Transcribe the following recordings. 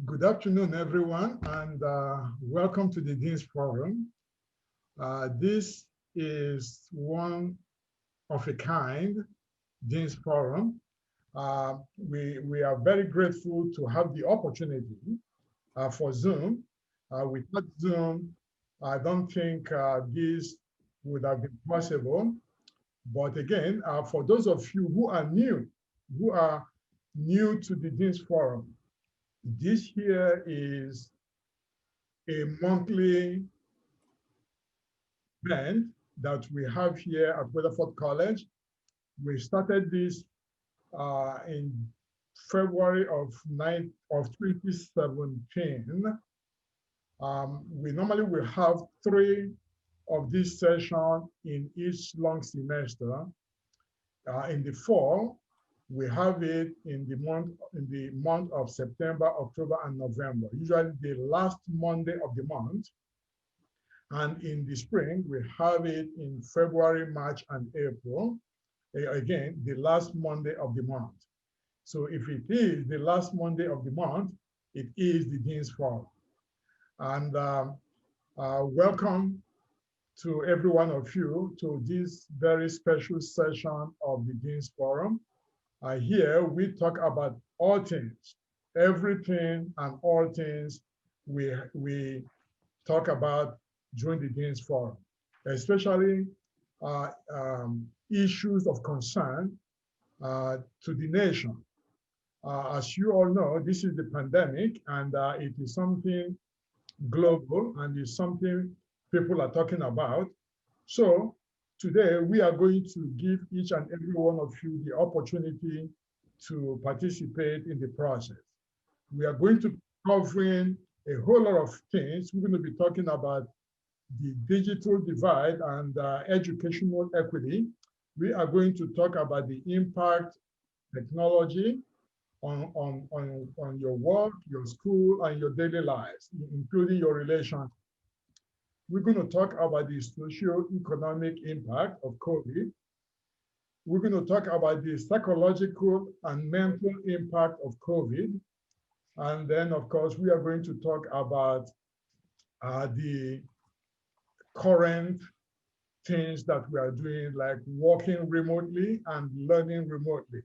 Good afternoon, everyone, and welcome to the Dean's Forum. This is one of a kind Dean's Forum. We are very grateful to have the opportunity for Zoom. Without Zoom, I don't think this would have been possible. But again, for those of you who are new to the Dean's Forum, this here is a monthly event that we have here at Weatherford College. We started this in February of 2017. We normally will have 3 of these sessions in each long semester. In the fall, we have it in the month of September, October, and November, usually the last Monday of the month. And in the spring, we have it in February, March, and April. Again, the last Monday of the month. So if it is the last Monday of the month, it is the Dean's Forum. And welcome to every one of you to this very special session of the Dean's Forum. Here we talk about all things, everything and all things we talk about during the Dean's Forum, especially issues of concern to the nation. As you all know, this is the pandemic, and it is something global, and it's something people are talking about. So today, we are going to give each and every one of you the opportunity to participate in the process. We are going to be covering a whole lot of things. We're going to be talking about the digital divide and educational equity. We are going to talk about the impact technology on your work, your school, and your daily lives, including your relations. We're going to talk about the socio-economic impact of COVID. We're going to talk about the psychological and mental impact of COVID. And then, of course, we are going to talk about the current things that we are doing, like working remotely and learning remotely.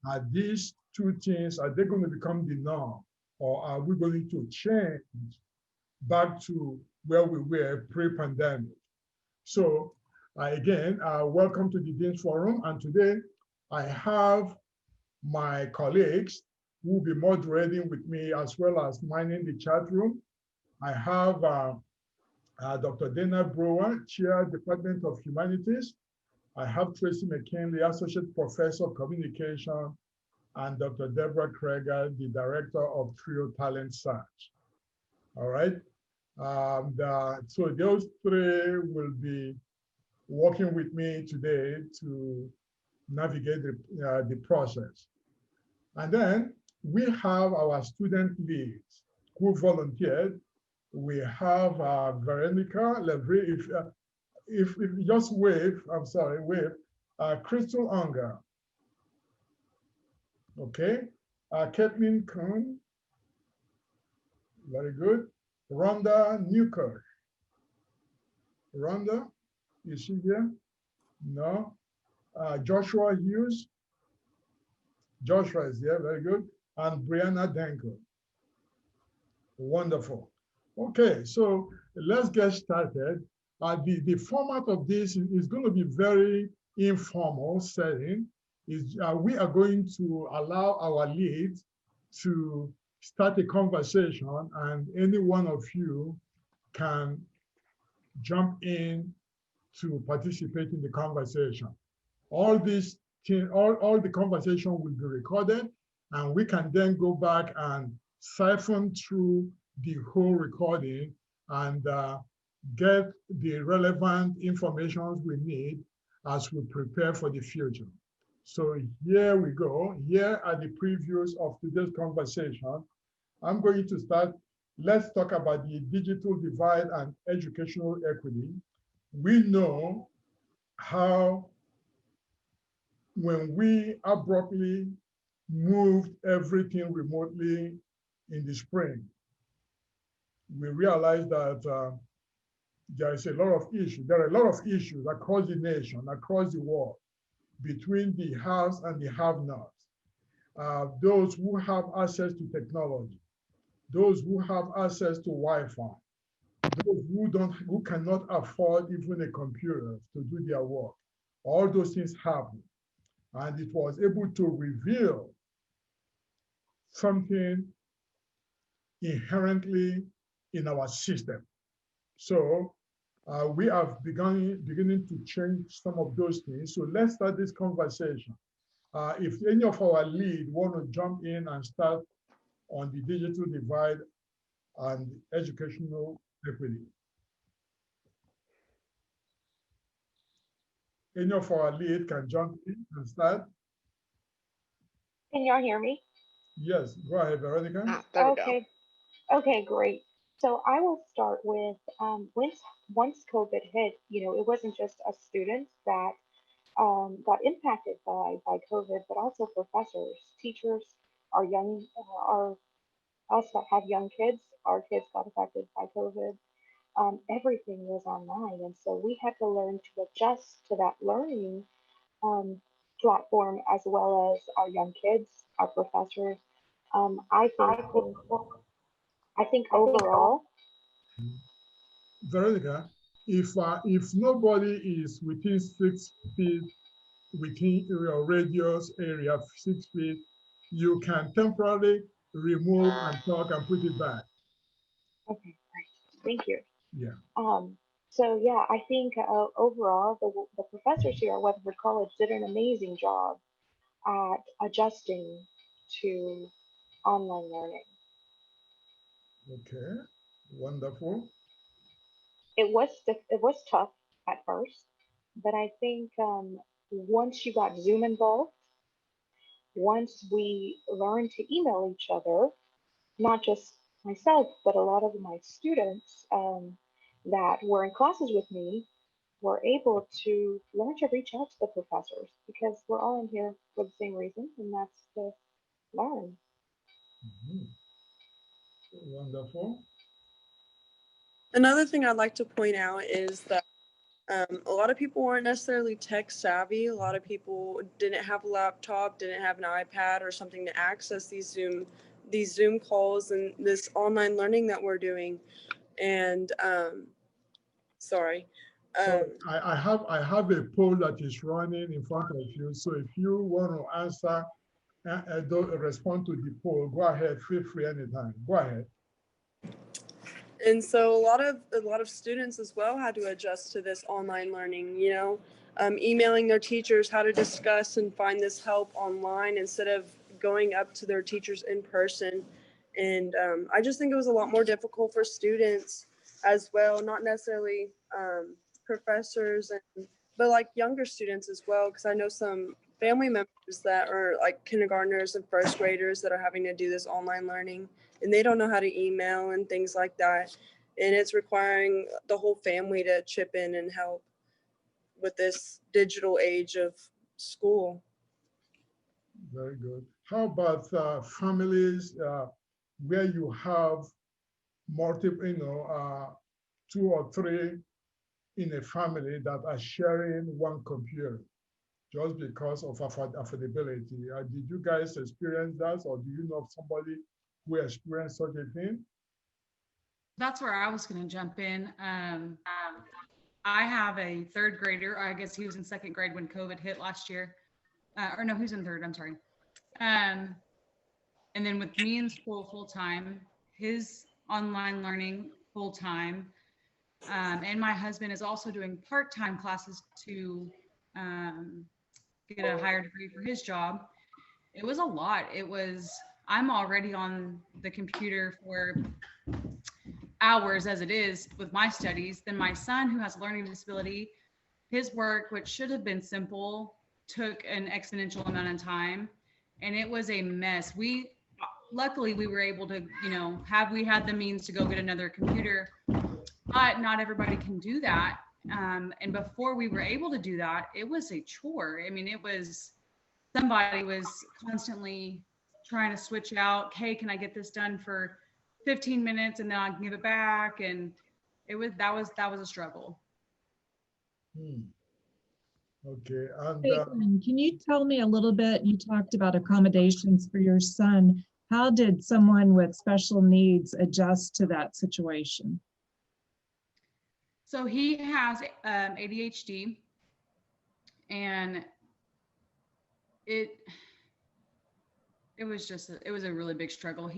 Are these 2 things, are they going to become the norm? Or are we going to change back to where we were pre-pandemic? So again, welcome to the Dean's Forum. And today I have my colleagues who will be moderating with me as well as minding the chat room. I have Dr. Dana Brewer, Chair, Department of Humanities. I have Tracy McKinley, Associate Professor of Communication, and Dr. Deborah Kreger, the Director of Trio Talent Search. All right. So those 3 will be working with me today to navigate the process. And then we have our student leads who volunteered. We have Veronica Levry. If you just wave, I'm sorry, wave. Crystal Unger. Okay. Kathleen Kuhn. Very good. Rhonda Newkirk. Rhonda, is she here? No. Joshua Hughes. Joshua is here, very good. And Brianna Denko. Wonderful. Okay, so let's get started. The format of this is going to be very informal setting. We are going to allow our leads to start a conversation, and any one of you can jump in to participate in the conversation. All the conversation will be recorded, and we can then go back and siphon through the whole recording and get the relevant information we need as we prepare for the future. So here we go. Here are the previews of today's conversation. I'm going to start. Let's talk about the digital divide and educational equity. We know how when we abruptly moved everything remotely in the spring, we realized that there is a lot of issues. There are a lot of issues across the nation, across the world, between the haves and the have-nots. Those who have access to technology, those who have access to Wi-Fi, those who cannot afford even a computer to do their work. All those things happen. And it was able to reveal something inherently in our system. So we have beginning to change some of those things. So let's start this conversation. If any of our lead want to jump in and start on the digital divide and educational equity. Any of our lead can jump in and start. Can y'all hear me? Yes, go ahead, Veronica. There we go. Okay. Okay, great. So I will start with once COVID hit, it wasn't just us students that got impacted by COVID, but also professors, teachers, our young, our us that have young kids, our kids got affected by COVID. Everything was online, and so we had to learn to adjust to that learning um, platform as well as our young kids, our professors. I think I think overall, Veronica, if nobody is within 6 feet within your radius area, 6 feet, you can temporarily remove and talk and put it back. okay, great, thank you. Yeah. So yeah, I think overall the professors here at Weatherford College did an amazing job at adjusting to online learning. Okay. Wonderful. It was tough at first, but I think once you got Zoom involved, once we learned to email each other, not just myself, but a lot of my students that were in classes with me were able to learn to reach out to the professors because we're all in here for the same reason, and that's to learn. Mhm. Wonderful. Another thing I'd like to point out is that a lot of people weren't necessarily tech savvy. A lot of people didn't have a laptop, didn't have an iPad or something to access these Zoom calls and this online learning that we're doing. And sorry. So Um, I have a poll that is running in front of you. So if you want to answer, respond to the poll, go ahead. Feel free anytime. Go ahead. and so a lot of students as well had to adjust to this online learning, emailing their teachers how to discuss and find this help online instead of going up to their teachers in person. And I just think it was a lot more difficult for students as well, not necessarily professors, but like younger students as well, because I know some family members that are like kindergartners and first graders that are having to do this online learning, and they don't know how to email and things like that. And it's requiring the whole family to chip in and help with this digital age of school. Very good. How about families where you have multiple, 2 or 3 in a family that are sharing one computer just because of affordability? Did you guys experience that, or do you know of somebody who experienced such a thing? That's where I was going to jump in. I have a third grader. I guess he was in second grade when COVID hit last year. Or no, he's in third. I'm sorry. Um, and then with me in school full time, his online learning full time, and my husband is also doing part time classes to um, get a higher degree for his job. It was a lot. I'm already on the computer for hours as it is with my studies. Then my son, who has a learning disability, his work, which should have been simple, took an exponential amount of time, and it was a mess. Luckily we were able to, we had the means to go get another computer, but not everybody can do that. And before we were able to do that, it was a chore. I mean, somebody was constantly trying to switch out, hey, can I get this done for 15 minutes and then I can give it back? And that was a struggle. Hmm. Okay, and Caitlin, can you tell me a little bit? You talked about accommodations for your son. How did someone with special needs adjust to that situation? So he has ADHD, and it was just it was a really big struggle.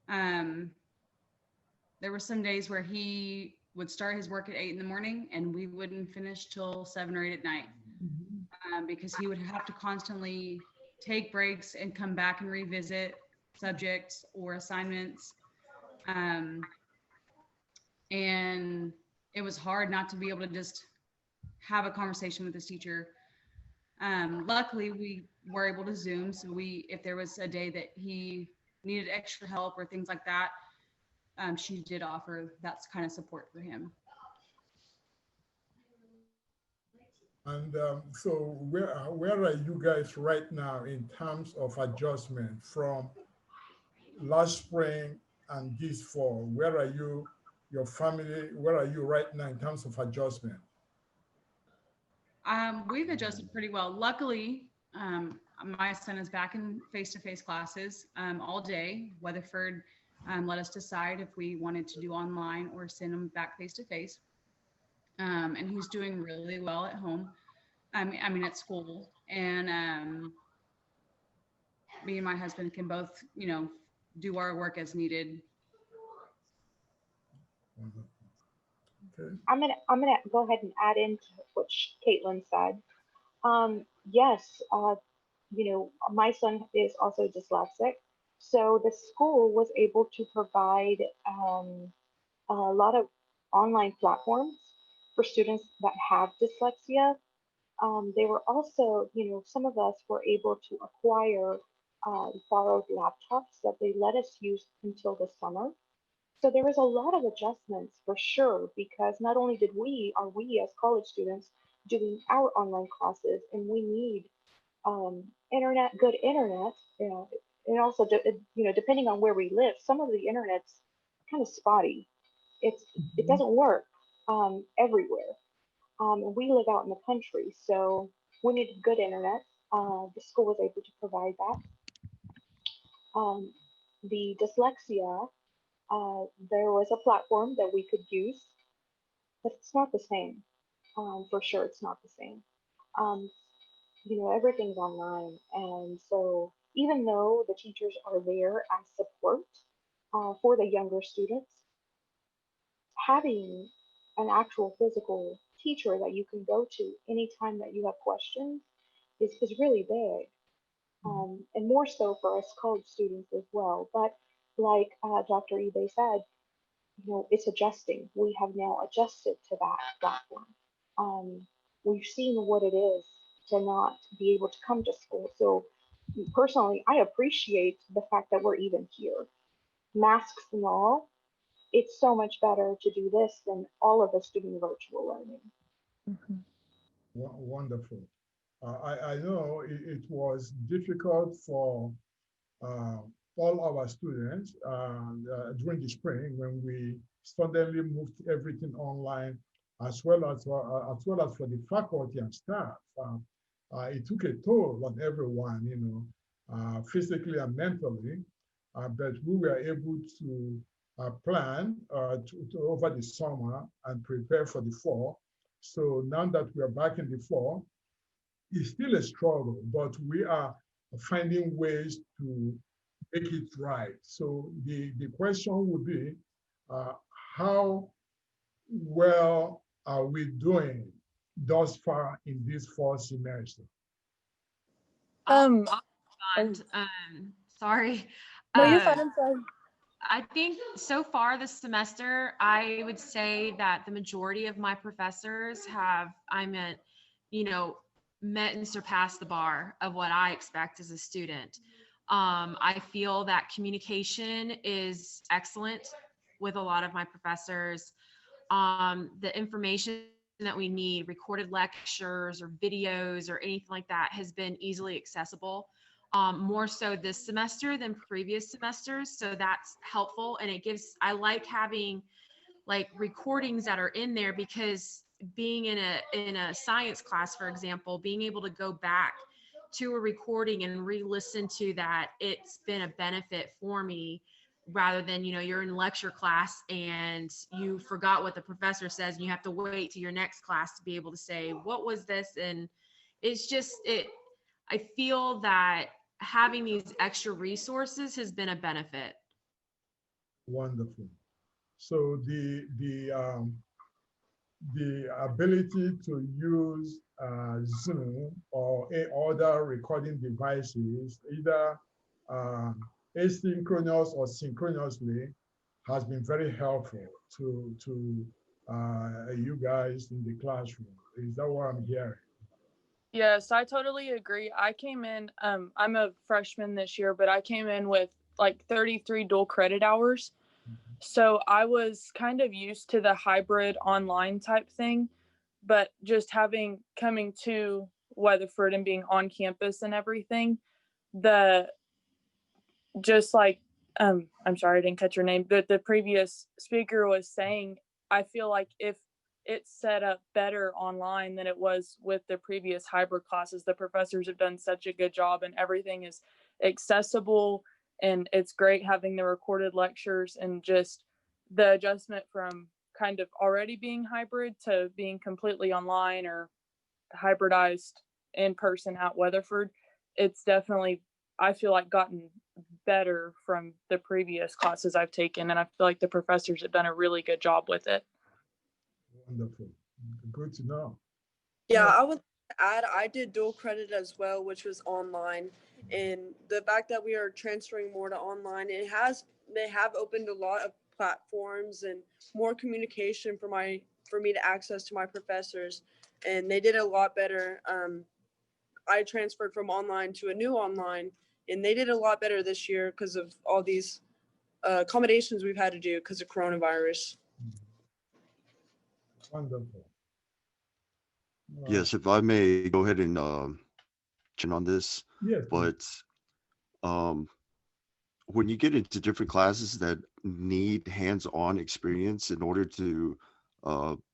There were some days where he would start his work at 8 in the morning and we wouldn't finish till 7 or 8 at night, because he would have to constantly take breaks and come back and revisit subjects or assignments. And it was hard not to be able to just have a conversation with his teacher. Luckily, we were able to Zoom. So if there was a day that he needed extra help or things like that, she did offer that kind of support for him. and so where are you guys right now in terms of adjustment from last spring and this fall? Where are you, your family, where are you right now in terms of adjustment? We've adjusted pretty well. Luckily, my son is back in face-to-face classes all day. Weatherford let us decide if we wanted to do online or send him back face-to-face. And he's doing really well at home. I mean, at school. And me and my husband can both, do our work as needed. Okay. I'm gonna go ahead and add into what Caitlin said. Yes, my son is also dyslexic, so the school was able to provide a lot of online platforms for students that have dyslexia. They were also, some of us were able to acquire borrowed laptops that they let us use until the summer. So there was a lot of adjustments for sure, because not only are we as college students doing our online classes, and we need good internet, and also, depending on where we live, some of the internet's kind of spotty. It doesn't work everywhere. And we live out in the country, so we needed good internet. The school was able to provide that. The dyslexia, there was a platform that we could use, but it's not the same. For sure, it's not the same. Um, everything's online, and so even though the teachers are there as support for the younger students, having an actual physical teacher that you can go to anytime that you have questions is really big, and more so for us college students as well. But like Dr. Ibe said, it's adjusting. We have now adjusted to that platform. We've seen what it is to not be able to come to school. So personally, I appreciate the fact that we're even here. Masks and all, it's so much better to do this than all of us doing virtual learning. Mhm. Wonderful. I know it was difficult for uh, all our students during the spring when we suddenly moved everything online, as well as for the faculty and staff. It took a toll on everyone, physically and mentally, but we were able to plan over the summer and prepare for the fall. So now that we are back in the fall, it's still a struggle, but we are finding ways to make it right. So the question would be, uh, how well are we doing thus far in this fall semester? Um, And Sorry. no, you're fine. I'm sorry. I think so far this semester, I would say that the majority of my professors met and surpassed the bar of what I expect as a student. I feel that communication is excellent with a lot of my professors. The information that we need, recorded lectures or videos or anything like that, has been easily accessible. more so this semester than previous semesters. So that's helpful. And I like having like recordings that are in there, because being in a science class, for example, being able to go back to a recording and re-listen to that, it's been a benefit for me, rather than, you're in lecture class and you forgot what the professor says and you have to wait to your next class to be able to say, what was this? And it's just, I feel that having these extra resources has been a benefit. Wonderful. So the ability to use Zoom or other recording devices, either asynchronous or synchronously, has been very helpful to you guys in the classroom. Is that what I'm hearing? Yes, I totally agree. I came in, I'm a freshman this year, but I came in with like 33 dual credit hours. So I was kind of used to the hybrid online type thing, but just coming to Weatherford and being on campus and everything, just like, I'm sorry, I didn't catch your name, but the previous speaker was saying, I feel like if it's set up better online than it was with the previous hybrid classes, the professors have done such a good job and everything is accessible, and it's great having the recorded lectures, and just the adjustment from kind of already being hybrid to being completely online or hybridized in person at Weatherford. It's definitely, I feel like, gotten better from the previous classes I've taken, and I feel like the professors have done a really good job with it. Wonderful. Good to know. Yeah, I would add, I did dual credit as well, which was online. And the fact that we are transferring more to online, they have opened a lot of platforms and more communication for me to access to my professors. And they did a lot better. I transferred from online to a new online, and they did a lot better this year because of all these accommodations we've had to do because of coronavirus. Wonderful. Yes, if I may go ahead and chin on this, Yes. but when you get into different classes that need hands-on experience in order to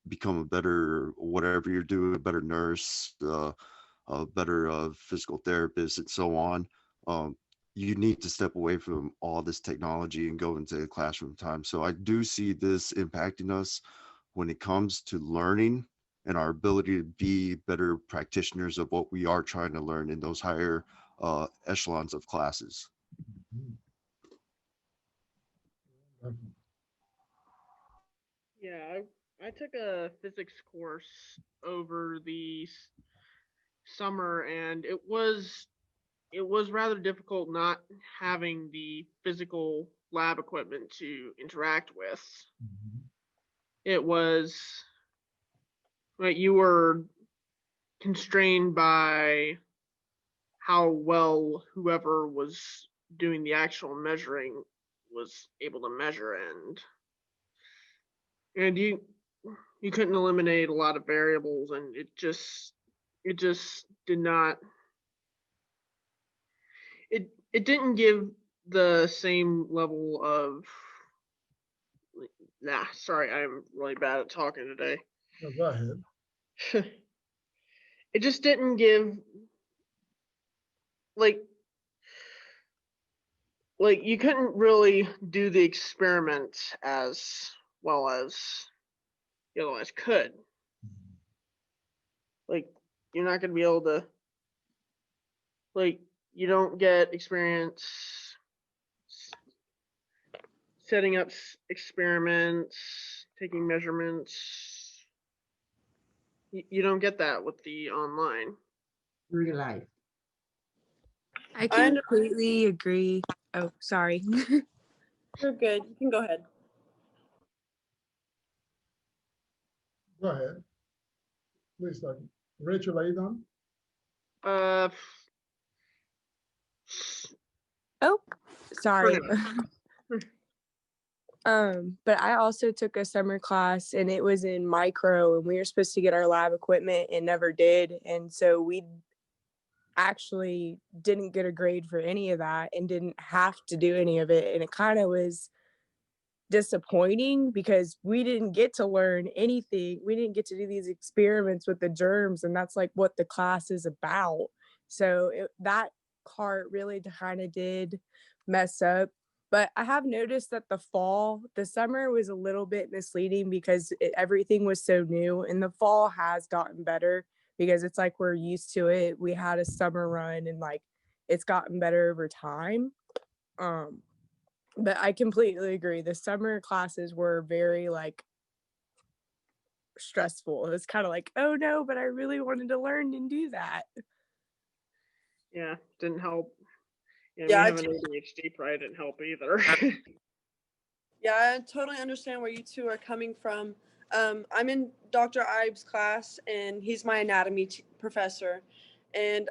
become a better, whatever you're doing, a better nurse, a better physical therapist, and so on, you need to step away from all this technology and go into classroom time. So I do see this impacting us when it comes to learning and our ability to be better practitioners of what we are trying to learn in those higher echelons of classes. Yeah, I took a physics course over the summer, and it was rather difficult not having the physical lab equipment to interact with. It was like you were constrained by how well whoever was doing the actual measuring was able to measure, and you couldn't eliminate a lot of variables, and it just did not, it didn't give the same level of, sorry, I'm really bad at talking today. No, go ahead. It just didn't give, like you couldn't really do the experiment as well as you otherwise could. Like, you're not going to be able to, like, you don't get experience setting up experiments, taking measurements. You don't get that with the online. Real life. I completely agree. Oh, sorry. You're good. You can go ahead. Go ahead. Please, Rachel, are you done? Oh, sorry. But I also took a summer class, and it was in micro, and we were supposed to get our lab equipment and never did. And so actually didn't get a grade for any of that and didn't have to do any of it. And it kind of was disappointing because we didn't get to learn anything. We didn't get to do these experiments with the germs, and that's like what the class is about. So that part really kind of did mess up. But I have noticed that the summer was a little bit misleading because everything was so new, and the fall has gotten better because it's like we're used to it. We had a summer run and like it's gotten better over time. But I completely agree. The summer classes were very like stressful. It was kind of like, oh no, but I really wanted to learn and do that. Yeah, didn't help. Yeah, Yeah, me I having ADHD probably didn't help either. Yeah, I totally understand where you two are coming from. I'm in Dr. Ives' class, and he's my anatomy professor. And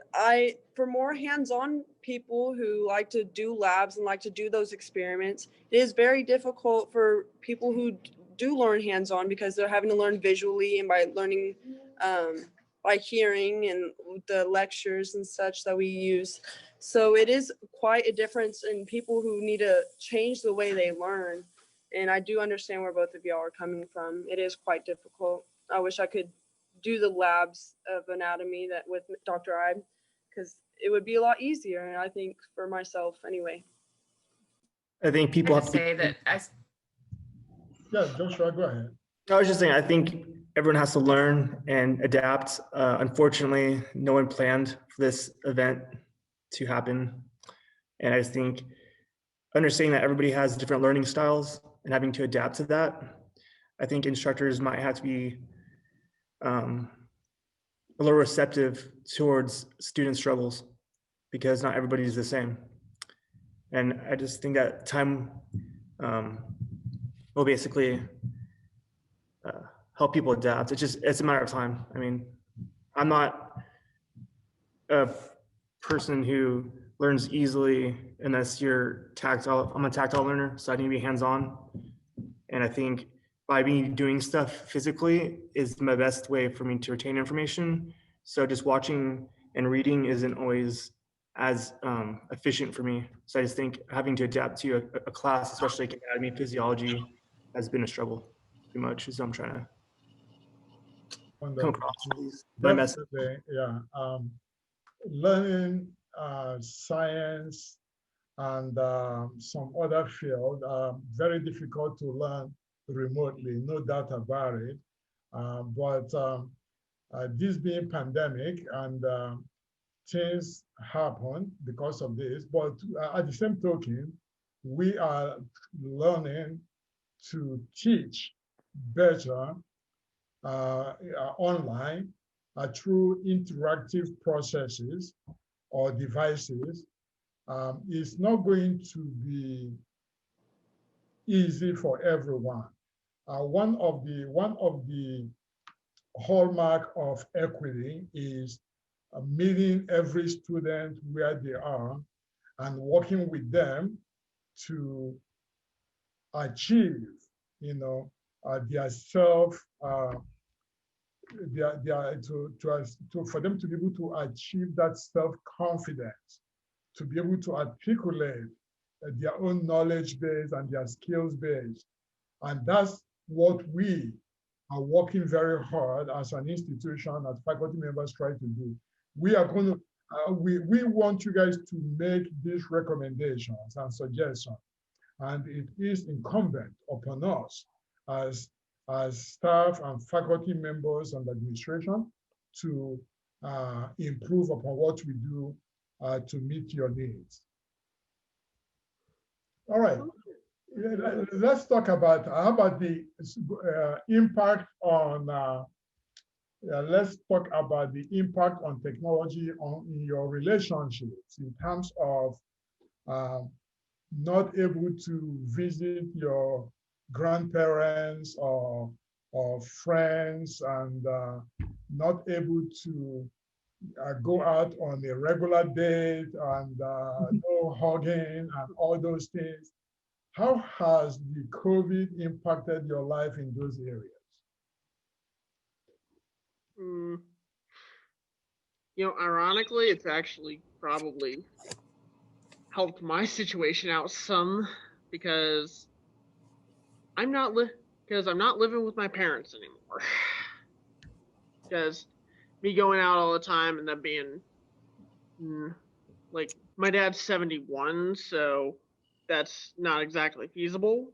for more hands-on people who like to do labs and like to do those experiments, it is very difficult for people who do learn hands-on because they're having to learn visually and by learning by hearing and the lectures and such that we use. So it is quite a difference in people who need to change the way they learn. And I do understand where both of y'all are coming from. It is quite difficult. I wish I could do the labs of anatomy that with Dr. Ibe, because it would be a lot easier, I think, for myself anyway. I think people have to say that Yeah, Joshua, go ahead. I was just saying, I think everyone has to learn and adapt. Unfortunately, no one planned for this event to happen. And I just think understanding that everybody has different learning styles and having to adapt to that, I think instructors might have to be a little receptive towards student struggles because not everybody is the same. And I just think that time will basically help people adapt. It's a matter of time. I mean, I'm not a person who learns easily unless you're tactile. I'm a tactile learner, so I need to be hands-on. And I think by doing stuff physically is my best way for me to retain information. So just watching and reading isn't always as efficient for me. So I just think having to adapt to a class, especially like anatomy, physiology, has been a struggle pretty much, is what I'm trying to come across. My message. Definitely, yeah. Learning science and some other field are very difficult to learn remotely, no doubt about it. But this being pandemic and things happen because of this, but at the same token, we are learning to teach better online through interactive processes or devices. It's not going to be easy for everyone. One of the hallmark of equity is meeting every student where they are and working with them to achieve, their self, for them to be able to achieve that self-confidence, to be able to articulate their own knowledge base and their skills base. And that's what we are working very hard as an institution, as faculty members try to do. We are going to, we want you guys to make these recommendations and suggestions. And it is incumbent upon us as staff and faculty members and administration to improve upon what we do to meet your needs. All right, let's talk about how about the impact on, let's talk about the impact on technology in your relationships in terms of not able to visit your grandparents or friends and not able to go out on a regular date and no hugging and all those things. How has the COVID impacted your life in those areas? Ironically, it's actually probably helped my situation out some because I'm not living with my parents anymore. Because me going out all the time and that being like my dad's 71, so that's not exactly feasible.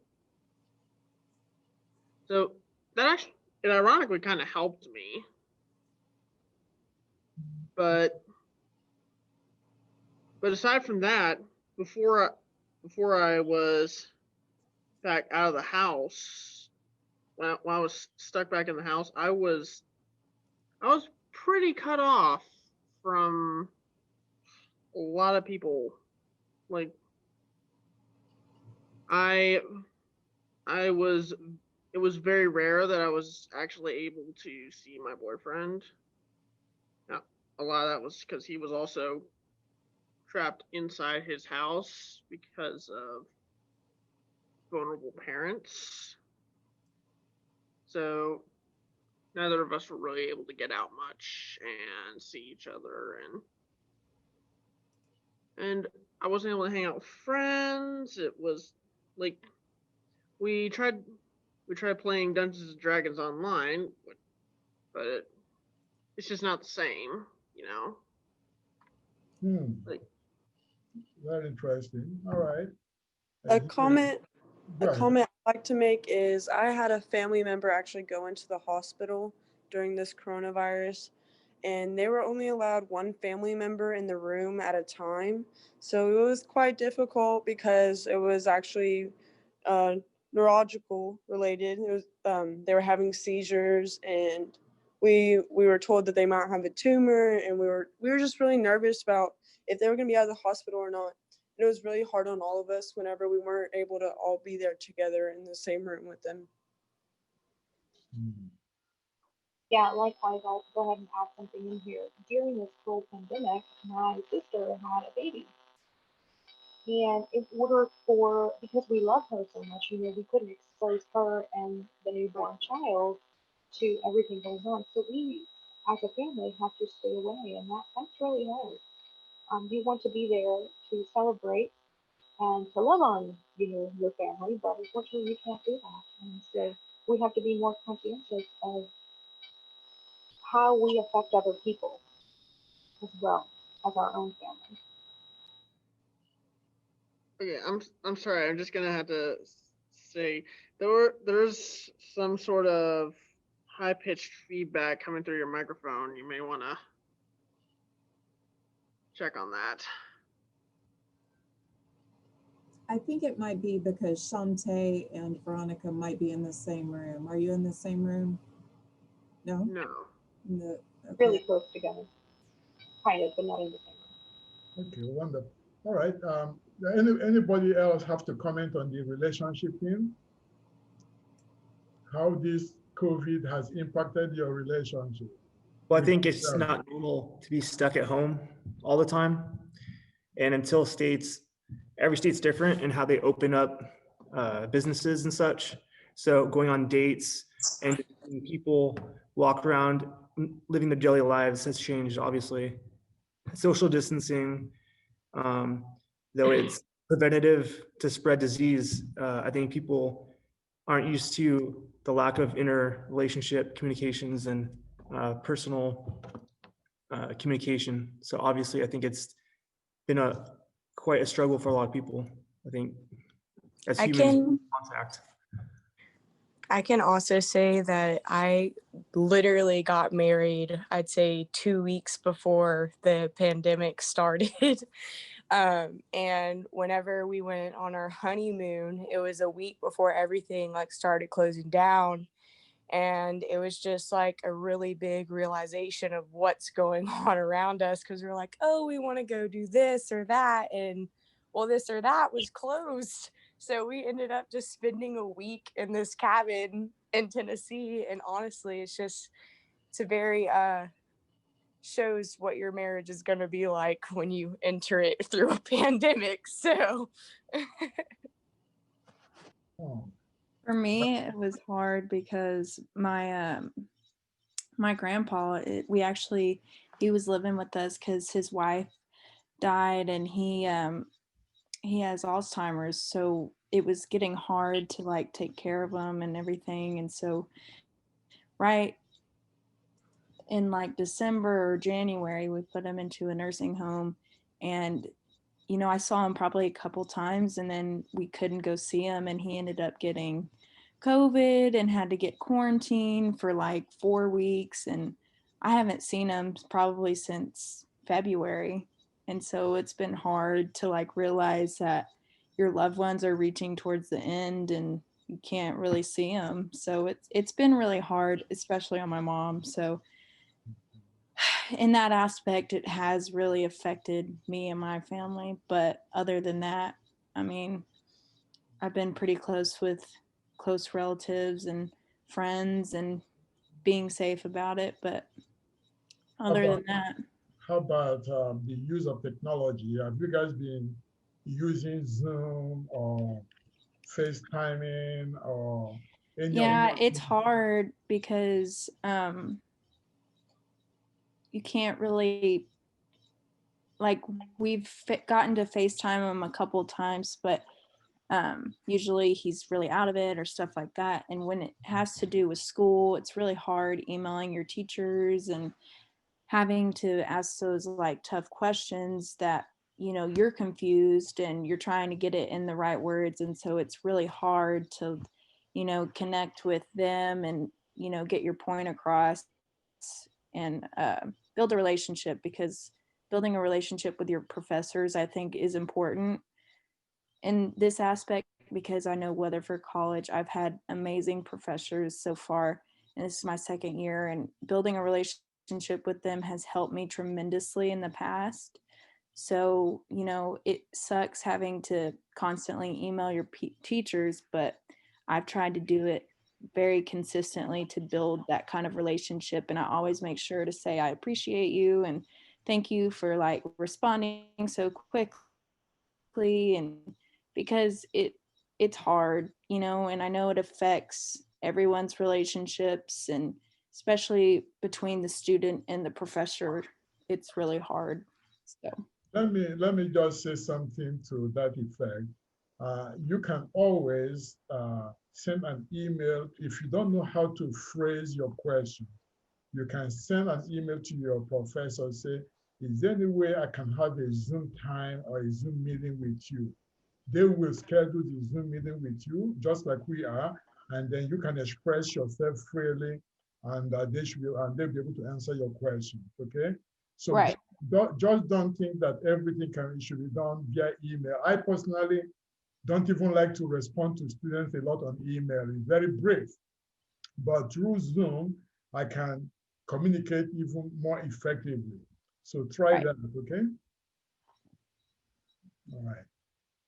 So that actually it ironically kind of helped me. But aside from that, before I was back out of the house, when I was stuck back in the house, I was pretty cut off from a lot of people. Like I I was it was very rare that I was actually able to see my boyfriend. Now, a lot of that was because he was also trapped inside his house because of vulnerable parents. So neither of us were really able to get out much and see each other, and I wasn't able to hang out with friends. It was like we tried playing Dungeons and Dragons online, but it's just not the same, you know. Like Very interesting. All right. A comment Go A ahead. comment I'd like to make is I had a family member actually go into the hospital during this coronavirus, and they were only allowed one family member in the room at a time. So it was quite difficult because it was actually neurological related. It was they were having seizures, and we were told that they might have a tumor, and we were just really nervous about if they were going to be out of the hospital or not. It was really hard on all of us whenever we weren't able to all be there together in the same room with them. Yeah, likewise, I'll go ahead and add something in here. During this whole pandemic, my sister had a baby. And in order for, because we love her so much, we couldn't expose her and the newborn child to everything going on. So we, as a family, have to stay away, and that's really hard. You want to be there to celebrate and to love on, your family, but unfortunately you can't do that. And so we have to be more conscientious of how we affect other people as well as our own family. Okay, I'm sorry. I'm just gonna have to say there's some sort of high pitched feedback coming through your microphone. You may want to check on that. I think it might be because Shantae and Veronica might be in the same room. Are you in the same room? No? No. Okay. Really close together, kind of, but not in the same room. Okay, wonderful. All right. Anybody else have to comment on the relationship thing? How this COVID has impacted your relationship? Well, I think it's not normal to be stuck at home all the time. And until every state's different in how they open up businesses and such. So going on dates and people walk around living their daily lives has changed, obviously. Social distancing, though it's preventative to spread disease, I think people aren't used to the lack of interrelationship communications and personal communication. So obviously, I think it's been quite a struggle for a lot of people. I think as humans, contact. I can also say that I literally got married, I'd say 2 weeks before the pandemic started. And whenever we went on our honeymoon, it was a week before everything started closing down. And it was just a really big realization of what's going on around us, because we're like, oh, we want to go do this or that. And well, this or that was closed. So we ended up just spending a week in this cabin in Tennessee. And honestly, it's a very, shows what your marriage is going to be like when you enter it through a pandemic. So. For me, it was hard because my grandpa, we actually he was living with us because his wife died, and he has Alzheimer's, so it was getting hard to like take care of him and everything. And so right in like December or January, we put him into a nursing home. And I saw him probably a couple times, and then we couldn't go see him, and he ended up getting COVID and had to get quarantined for like 4 weeks. And I haven't seen him probably since February. And so it's been hard to like realize that your loved ones are reaching towards the end and you can't really see them. So it's been really hard, especially on my mom. So in that aspect, it has really affected me and my family. But other than that, I mean, I've been pretty close with close relatives and friends and being safe about it. But other than that, How about the use of technology? Have you guys been using Zoom or FaceTiming or any of yeah, it's hard because you can't really, like, we've gotten to FaceTime him a couple times, but usually he's really out of it or stuff like that. And when it has to do with school, it's really hard emailing your teachers and having to ask those like tough questions that you're confused and you're trying to get it in the right words. And so it's really hard to connect with them and get your point across and build a relationship, because building a relationship with your professors, I think, is important in this aspect, because I know Weatherford College, I've had amazing professors so far, and this is my second year, and building a relationship with them has helped me tremendously in the past. So, it sucks having to constantly email your teachers, but I've tried to do it very consistently to build that kind of relationship. And I always make sure to say, I appreciate you and thank you for like responding so quickly. And because it's hard, and I know it affects everyone's relationships, and especially between the student and the professor, it's really hard. So let me just say something to that effect. You can always send an email if you don't know how to phrase your question. You can send an email to your professor, say, is there any way I can have a Zoom time or a Zoom meeting with you? They will schedule the Zoom meeting with you, just like we are, and then you can express yourself freely, and they'll be able to answer your questions. Okay, so right. just don't think that everything should be done via email. I personally don't even like to respond to students a lot on email. It's very brief, but through Zoom, I can communicate even more effectively. So try that, okay? All right.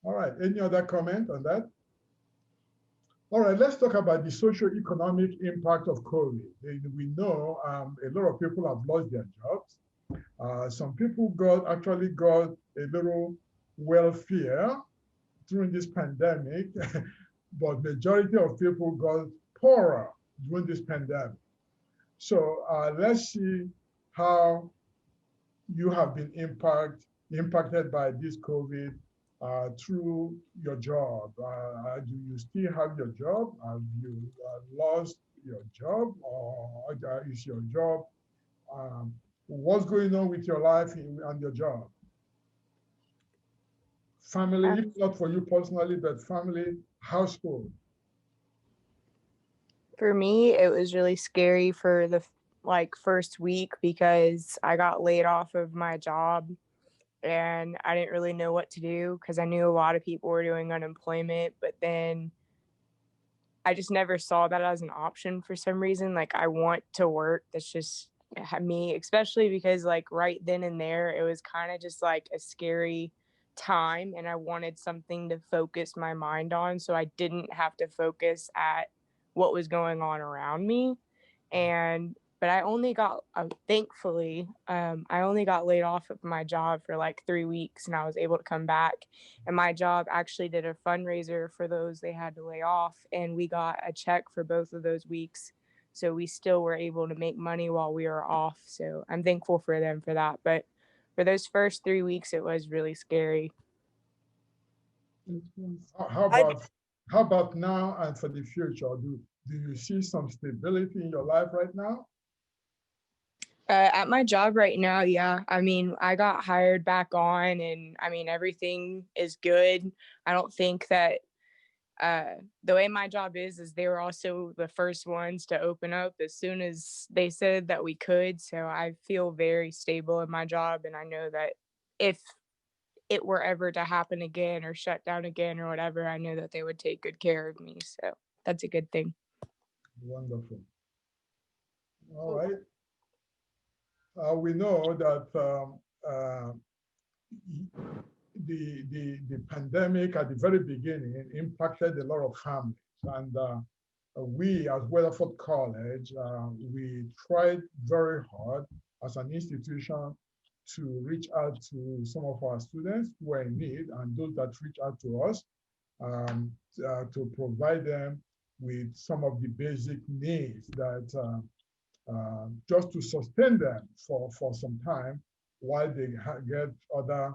All right, any other comment on that? All right, let's talk about the socio-economic impact of COVID. We know a lot of people have lost their jobs. Some people actually got a little welfare during this pandemic, but majority of people got poorer during this pandemic. So let's see how you have been impacted by this COVID through your job. Do you still have your job? Have you lost your job, or is your job? What's going on with your life and your job? Family, if not for you personally, but family, household. For me, it was really scary for the first week because I got laid off of my job and I didn't really know what to do because I knew a lot of people were doing unemployment, but then I just never saw that as an option for some reason. Like, I want to work. That's just me, especially because like right then and there, it was kind of just like a scary time and I wanted something to focus my mind on so I didn't have to focus at what was going on around me. But I only got, thankfully, I only got laid off of my job for like 3 weeks and I was able to come back. And my job actually did a fundraiser for those they had to lay off. And we got a check for both of those weeks. So we still were able to make money while we were off. So I'm thankful for them for that. But for those first 3 weeks, it was really scary. How about how about now and for the future? Do you see some stability in your life right now? At my job right now, yeah. I mean, I got hired back on, and I mean, everything is good. I don't think that the way my job is they were also the first ones to open up as soon as they said that we could. So I feel very stable in my job, and I know that if it were ever to happen again or shut down again or whatever, I know that they would take good care of me. So that's a good thing. Wonderful. All right. We know that the pandemic at the very beginning impacted a lot of families. And we as Weatherford College, we tried very hard as an institution to reach out to some of our students who are in need and those that reach out to us to provide them with some of the basic needs that just to sustain them for some time while they get other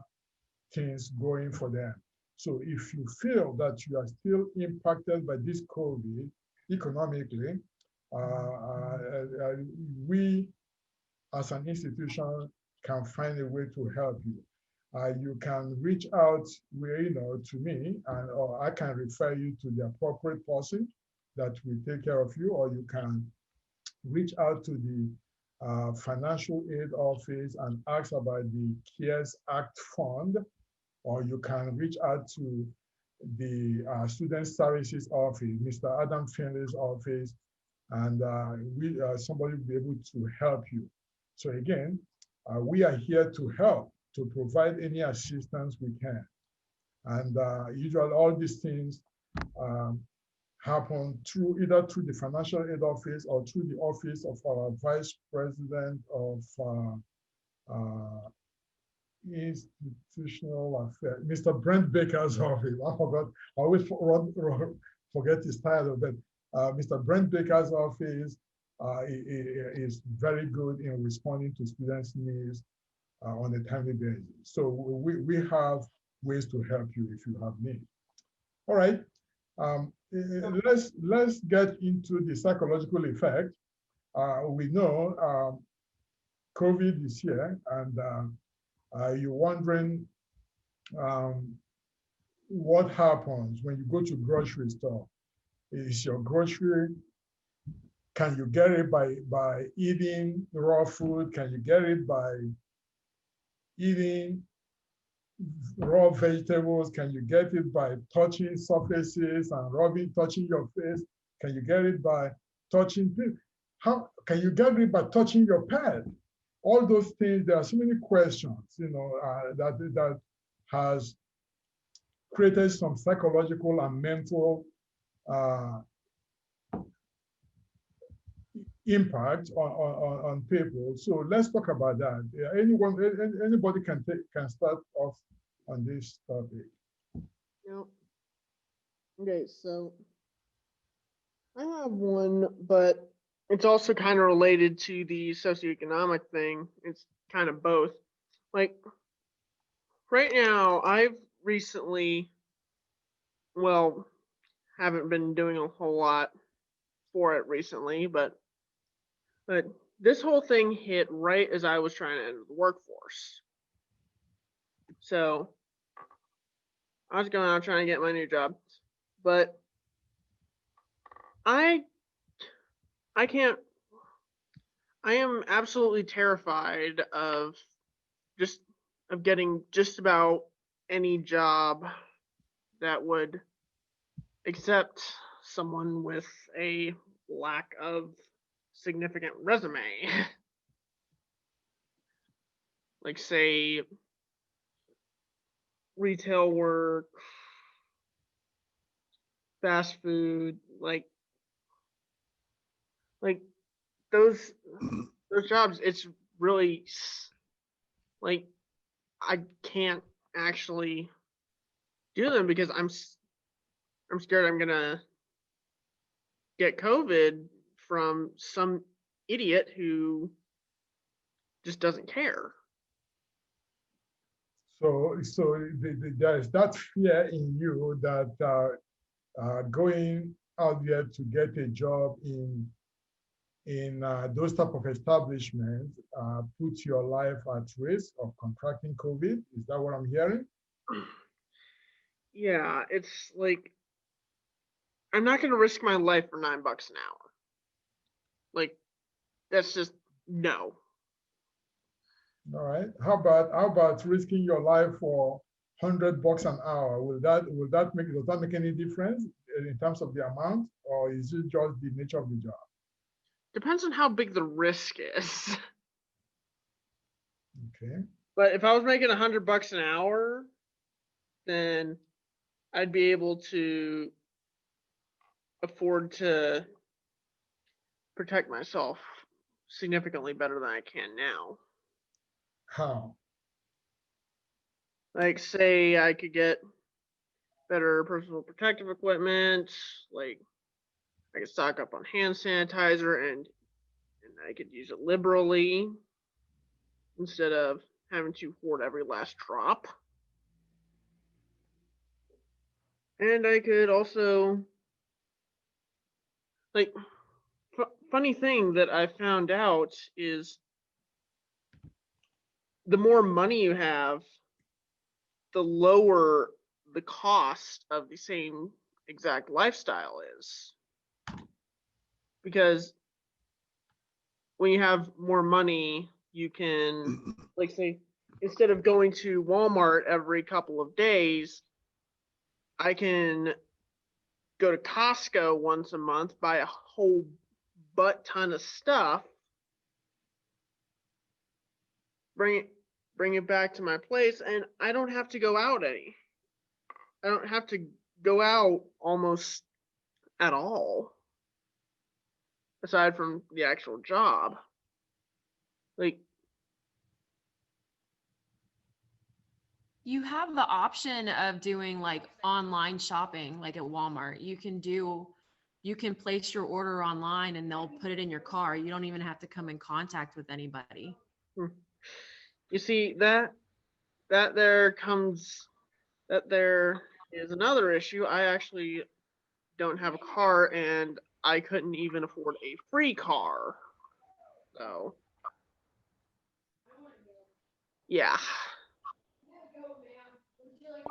things going for them. So if you feel that you are still impacted by this COVID economically, we as an institution can find a way to help you. You can reach out to me, and or I can refer you to the appropriate person that will take care of you, or you can reach out to the financial aid office and ask about the CARES Act fund, or you can reach out to the Student Services Office, Mr. Adam Finley's office, and somebody will be able to help you. So again, we are here to help, to provide any assistance we can. And usually all these things happen either through the financial aid office or through the office of our vice president of institutional affairs, Mr. Brent Baker's office. I forgot, I always forget his title, but Mr. Brent Baker's office is very good in responding to students' needs on a timely basis. So we have ways to help you if you have need. All right, let's get into the psychological effect. We know COVID is here, and you're wondering what happens when you go to grocery store. Is your grocery, can you get it by eating raw food? Can you get it by eating raw vegetables? Can you get it by touching surfaces and touching your face? Can you get it by touching things? How can you get it by touching your pet? All those things, there are so many questions, that has created some psychological and mental impact on people. So let's talk about that. Anybody can start off on this topic. Yep. Okay, so I have one, but it's also kind of related to the socioeconomic thing. It's kind of both. Like right now, I've recently, well, haven't been doing a whole lot for it recently, but this whole thing hit right as I was trying to enter the workforce. So I was going out trying to get my new job, but I am absolutely terrified of getting just about any job that would accept someone with a lack of significant resume. Like say retail work, fast food, like those jobs, it's really like I can't actually do them because I'm scared I'm gonna get COVID from some idiot who just doesn't care. So there is that fear in you that going out there to get a job in those type of establishments puts your life at risk of contracting COVID. Is that what I'm hearing? Yeah, it's like, I'm not going to risk my life for $9 an hour. Like, that's just no. All right. How about risking your life for $100 an hour? Does that make any difference in terms of the amount, or is it just the nature of the job? Depends on how big the risk is. Okay. But if I was making $100 an hour, then I'd be able to afford to protect myself significantly better than I can now. How? Like, say I could get better personal protective equipment, like I could stock up on hand sanitizer and I could use it liberally instead of having to hoard every last drop. And I could also, like, funny thing that I found out is the more money you have, the lower the cost of the same exact lifestyle is. Because when you have more money, you can, like, say, instead of going to Walmart every couple of days, I can go to Costco once a month, buy a whole butt ton of stuff, bring it back to my place, and I don't have to go out any. I don't have to go out almost at all, aside from the actual job. Like, You have the option of doing like online shopping, like at Walmart. You can place your order online and they'll put it in your car. You don't even have to come in contact with anybody. you see, that there is another issue. I actually don't have a car and I couldn't even afford a free car. So, yeah.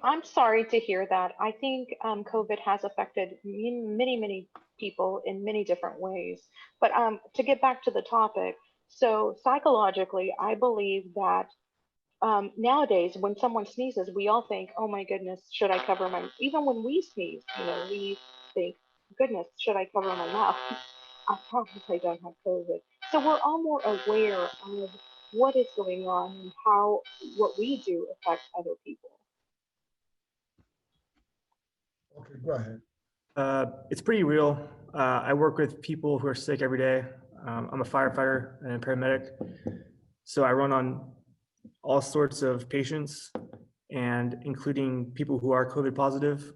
I'm sorry to hear that. I think COVID has affected many, many people in many different ways. But to get back to the topic, so psychologically, I believe that nowadays, when someone sneezes, we all think, "Oh my goodness, should I cover my?" Even when we sneeze, we think, "Goodness, should I cover my mouth?" I promise I don't have COVID. So we're all more aware of what is going on and how what we do affects other people. Okay, go ahead. It's pretty real. I work with people who are sick every day. I'm a firefighter and a paramedic. So I run on all sorts of patients and including people who are COVID positive.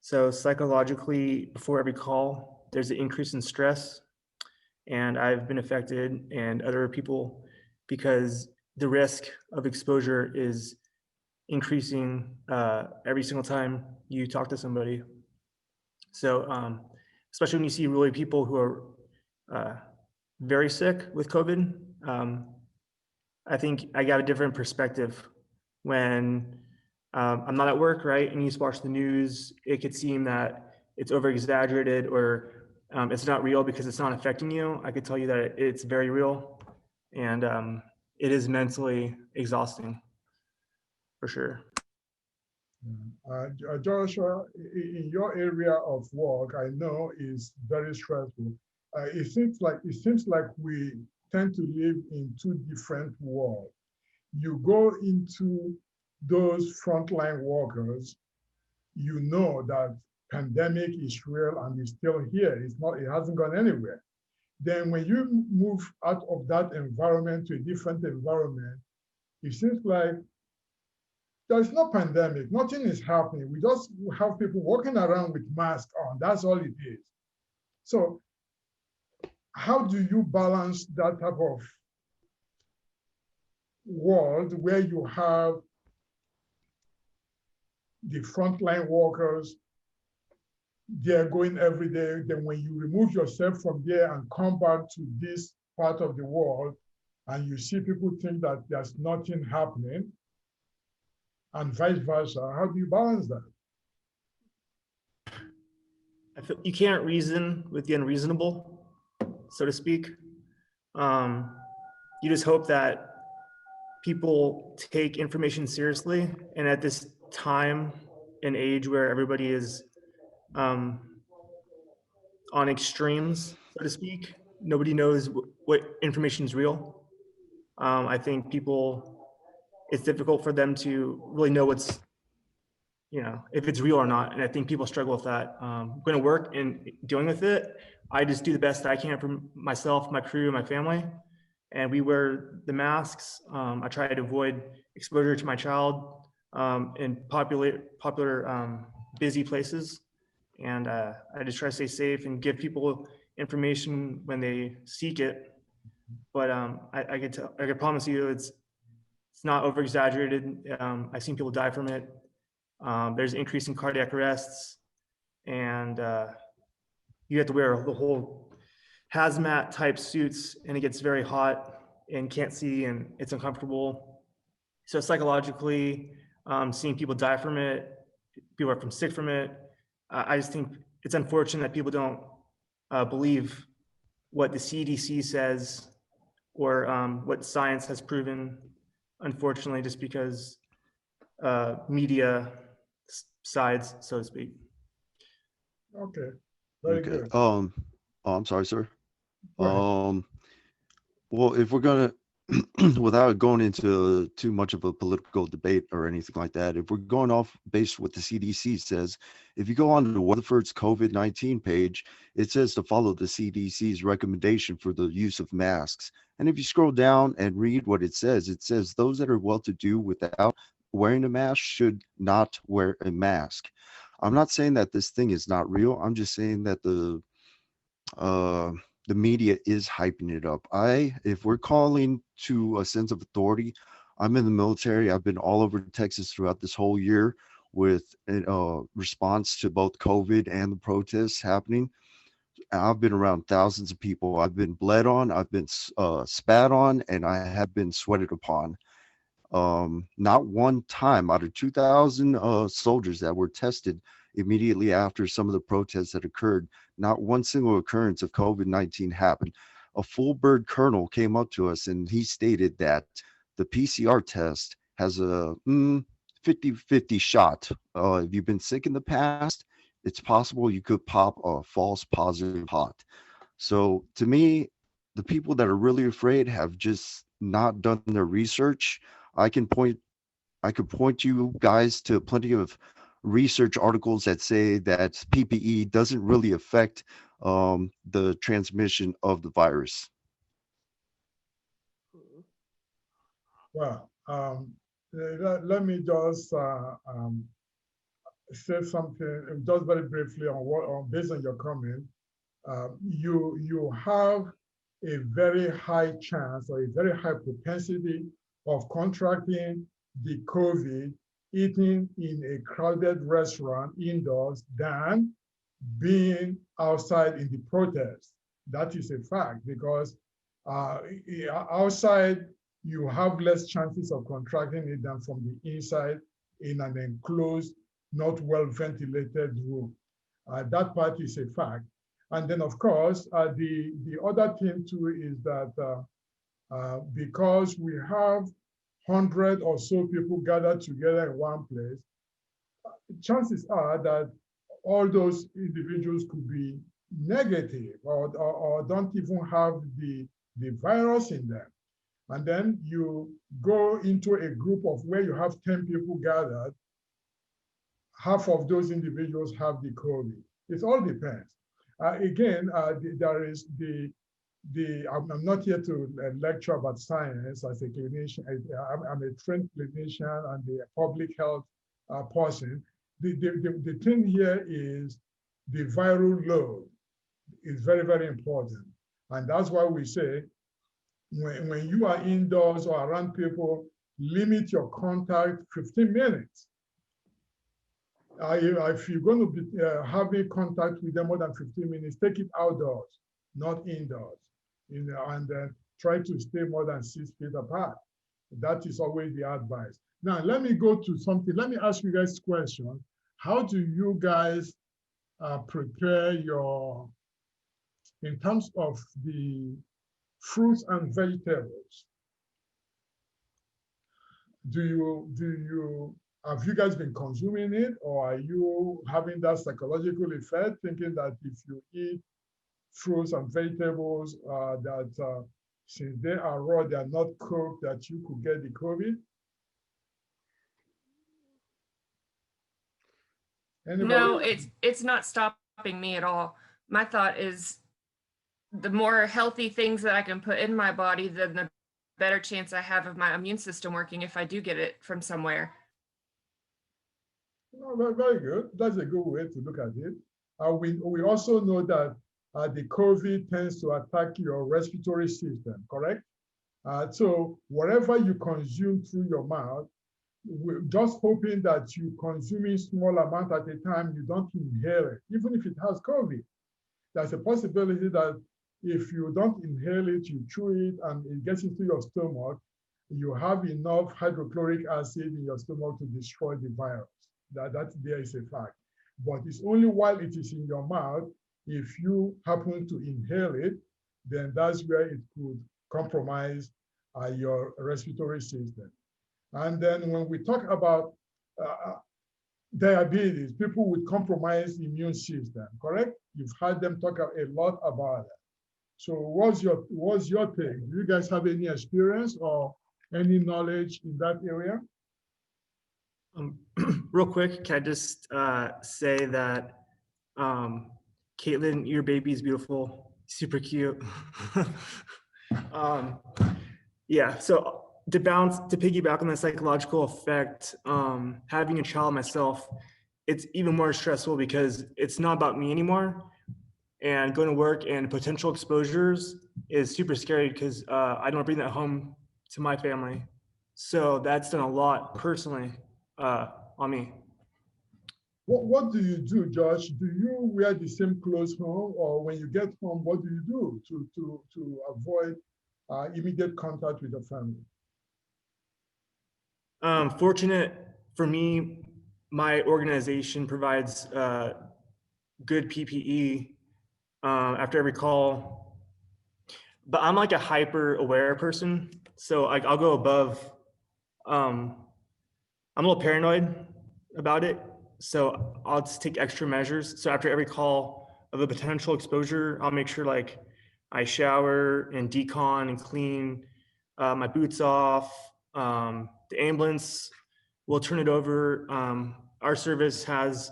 So psychologically, before every call, there's an increase in stress. And I've been affected and other people because the risk of exposure is increasing every single time you talk to somebody. So especially when you see really people who are very sick with COVID, I think I got a different perspective when I'm not at work, right? And you just watch the news, it could seem that it's over exaggerated or it's not real because it's not affecting you. I could tell you that it's very real and it is mentally exhausting for sure. Joshua, in your area of work, I know is very stressful. It seems like we tend to live in two different worlds. You go into those frontline workers, you know that pandemic is real and is still here. It hasn't gone anywhere. Then when you move out of that environment to a different environment, it seems like there's no pandemic, nothing is happening. We just have people walking around with masks on, that's all it is. So how do you balance that type of world where you have the frontline workers, they're going every day, then when you remove yourself from there and come back to this part of the world, and you see people think that there's nothing happening, and vice versa, how do you balance that? I feel you can't reason with the unreasonable, so to speak. You just hope that people take information seriously, and at this time and age where everybody is on extremes, so to speak, nobody knows what information is real. I think people, it's difficult for them to really know what's, if it's real or not. And I think people struggle with that. Going to work and dealing with it, I just do the best I can for myself, my crew, and my family. And we wear the masks. I try to avoid exposure to my child in popular busy places. And I just try to stay safe and give people information when they seek it. But I can promise you it's not over exaggerated. I've seen people die from it. There's an increase in cardiac arrests, and you have to wear the whole hazmat type suits, and it gets very hot and can't see, and it's uncomfortable. So psychologically, seeing people die from it, people are sick from it. I just think it's unfortunate that people don't believe what the CDC says or what science has proven, unfortunately, just because media sides, so to speak. Okay, very good. Oh, I'm sorry, sir. Go ahead. Well, if we're gonna, without going into too much of a political debate or anything like that, if we're going off based what the CDC says, if you go on to Weatherford's COVID-19 page, it says to follow the CDC's recommendation for the use of masks. And if you scroll down and read what it says those that are well-to-do without wearing a mask should not wear a mask. I'm not saying that this thing is not real. I'm just saying that the media is hyping it up. If we're calling to a sense of authority, I'm in the military. I've been all over Texas throughout this whole year with response to both COVID and the protests happening. I've been around thousands of people. I've been bled on, I've been spat on, and I have been sweated upon. Not one time out of 2,000 soldiers that were tested immediately after some of the protests that occurred, not one single occurrence of COVID-19 happened. A full bird colonel came up to us and he stated that the PCR test has a 50-50 shot. If you've been sick in the past, it's possible you could pop a false positive hot. So to me, the people that are really afraid have just not done their research. I could point you guys to plenty of research articles that say that PPE doesn't really affect the transmission of the virus. Well, let me just say something just very briefly based on your comment. You have a very high chance or a very high propensity of contracting the COVID eating in a crowded restaurant indoors than being outside in the protest. That is a fact because outside you have less chances of contracting it than from the inside in an enclosed, not well ventilated room. That part is a fact. And then of course, the other thing too is that because we have 100 or so people gathered together in one place, chances are that all those individuals could be negative or don't even have the virus in them. And then you go into a group of where you have 10 people gathered, half of those individuals have the COVID. It all depends. Again, there is I'm not here to lecture about science as a clinician. I'm a trained clinician and a public health person. The thing here is the viral load is very, very important. And that's why we say, when you are indoors or around people, limit your contact 15 minutes. If you're going to be having contact with them more than 15 minutes, take it outdoors, not indoors. And try to stay more than 6 feet apart. That is always the advice. Now, let me go to something. Let me ask you guys a question. How do you guys prepare in terms of the fruits and vegetables? Have you guys been consuming it, or are you having that psychological effect, thinking that if you eat fruits and vegetables that since they are raw, they are not cooked, that you could get the COVID? Anybody? No, it's not stopping me at all. My thought is the more healthy things that I can put in my body, then the better chance I have of my immune system working if I do get it from somewhere. No, very good. That's a good way to look at it. We also know that the COVID tends to attack your respiratory system, correct? So whatever you consume through your mouth, we're just hoping that you consuming small amount at a time, you don't inhale it, even if it has COVID. There's a possibility that if you don't inhale it, you chew it and it gets into your stomach, you have enough hydrochloric acid in your stomach to destroy the virus. That there is a fact. But it's only while it is in your mouth, if you happen to inhale it, then that's where it could compromise your respiratory system. And then when we talk about diabetes, people with compromised immune system, correct? You've heard them talk a lot about that. So what's your take? Do you guys have any experience or any knowledge in that area? Real quick, can I just say that Caitlin, your baby is beautiful, super cute. Yeah, so to piggyback on the psychological effect, having a child myself, it's even more stressful because it's not about me anymore. And going to work and potential exposures is super scary because I don't bring that home to my family. So that's done a lot personally on me. What do you do, Josh? Do you wear the same clothes home, or when you get home, what do you do to avoid immediate contact with your family? Fortunate for me, my organization provides good PPE after every call, but I'm like a hyper aware person. So I'll go above, I'm a little paranoid about it. So I'll just take extra measures. So after every call of a potential exposure, I'll make sure like I shower and decon and clean my boots off. The ambulance will turn it over. Our service has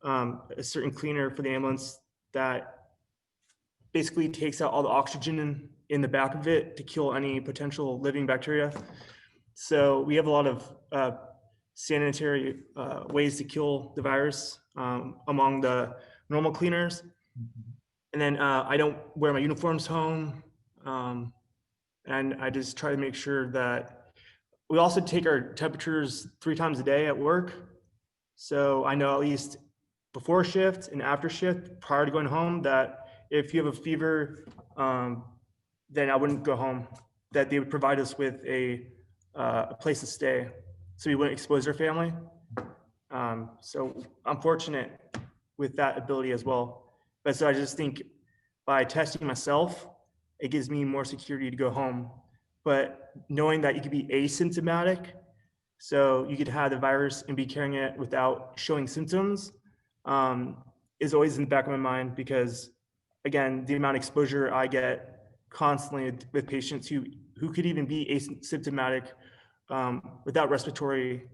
a certain cleaner for the ambulance that basically takes out all the oxygen in the back of it to kill any potential living bacteria. So we have a lot of sanitary ways to kill the virus among the normal cleaners. And then I don't wear my uniforms home. And I just try to make sure that we also take our temperatures 3 times a day at work. So I know at least before shift and after shift, prior to going home, that if you have a fever, then I wouldn't go home, that they would provide us with a place to stay so we wouldn't expose our family. So I'm fortunate with that ability as well. But so I just think by testing myself, it gives me more security to go home. But knowing that you could be asymptomatic, so you could have the virus and be carrying it without showing symptoms, is always in the back of my mind, because again, the amount of exposure I get constantly with patients who could even be asymptomatic without respiratory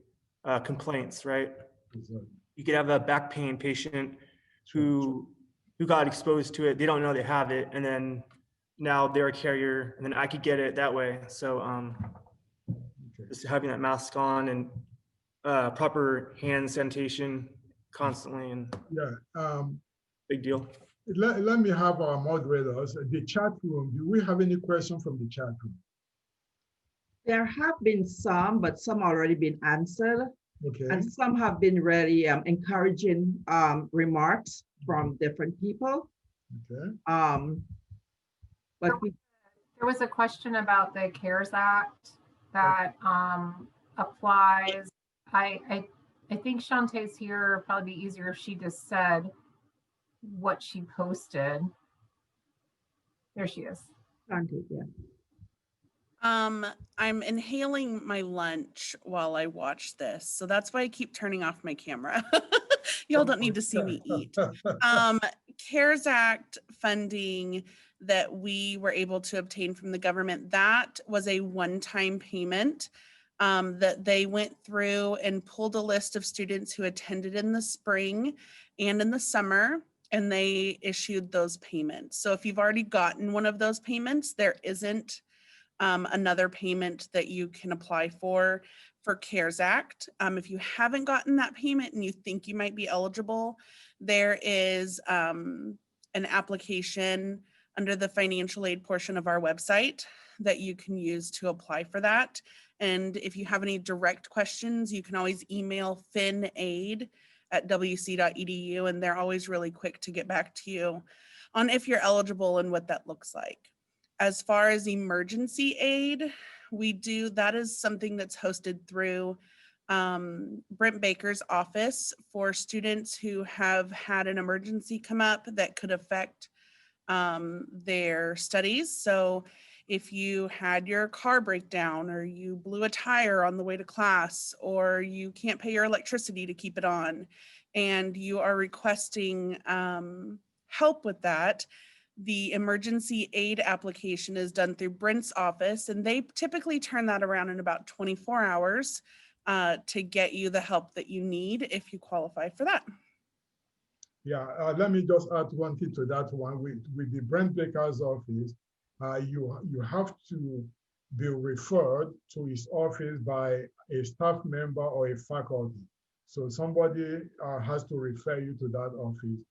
complaints, right? Exactly. You could have a back pain patient who got exposed to it, they don't know they have it, and then now they're a carrier, and then I could get it that way. So just having that mask on and proper hand sanitation constantly, and yeah, big deal. let me have our moderators, the chat room. Do we have any questions from the chat room? There have been some, but some already been answered. Okay. And some have been really encouraging remarks from different people. Okay. But there was a question about the CARES Act that applies. I think Shantae's here. It'd probably be easier if she just said what she posted. There she is. Shantay, yeah. I'm inhaling my lunch while I watch this, so that's why I keep turning off my camera. Y'all don't need to see me eat. CARES Act funding that we were able to obtain from the government, that was a one-time payment that they went through and pulled a list of students who attended in the spring and in the summer, and they issued those payments. So if you've already gotten one of those payments, there isn't another payment that you can apply for CARES Act. If you haven't gotten that payment and you think you might be eligible, there is an application under the financial aid portion of our website that you can use to apply for that. And if you have any direct questions, you can always email finaid@wc.edu, and they're always really quick to get back to you on if you're eligible and what that looks like. As far as emergency aid, that is something that's hosted through Brent Baker's office for students who have had an emergency come up that could affect their studies. So if you had your car break down, or you blew a tire on the way to class, or you can't pay your electricity to keep it on, and you are requesting help with that, the emergency aid application is done through Brent's office, and they typically turn that around in about 24 hours to get you the help that you need if you qualify for that. Yeah, let me just add one thing to that one. With the Brent Baker's office, you have to be referred to his office by a staff member or a faculty. So somebody has to refer you to that office.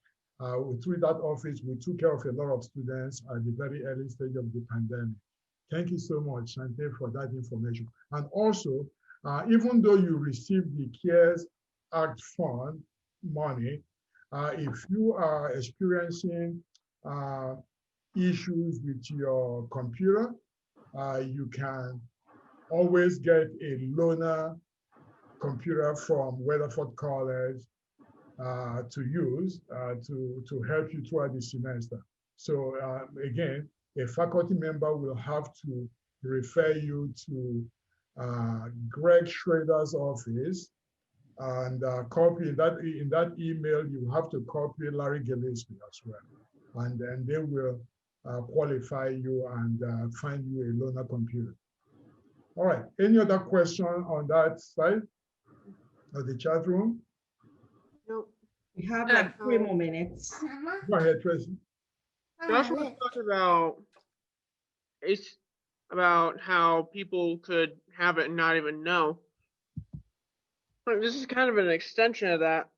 Through that office, we took care of a lot of students at the very early stage of the pandemic. Thank you so much, Shante, for that information. And also, even though you received the CARES Act fund money, if you are experiencing issues with your computer, you can always get a loaner computer from Weatherford College to use to help you throughout the semester. So again, a faculty member will have to refer you to Greg Schrader's office, and copy that in that email. You have to copy Larry Gillespie as well, and then they will qualify you and find you a loaner computer. All right. Any other question on that side of the chat room? No. We have like 3 more minutes. Go ahead, Tracy. Josh was talking about how people could have it and not even know. Like, this is kind of an extension of that.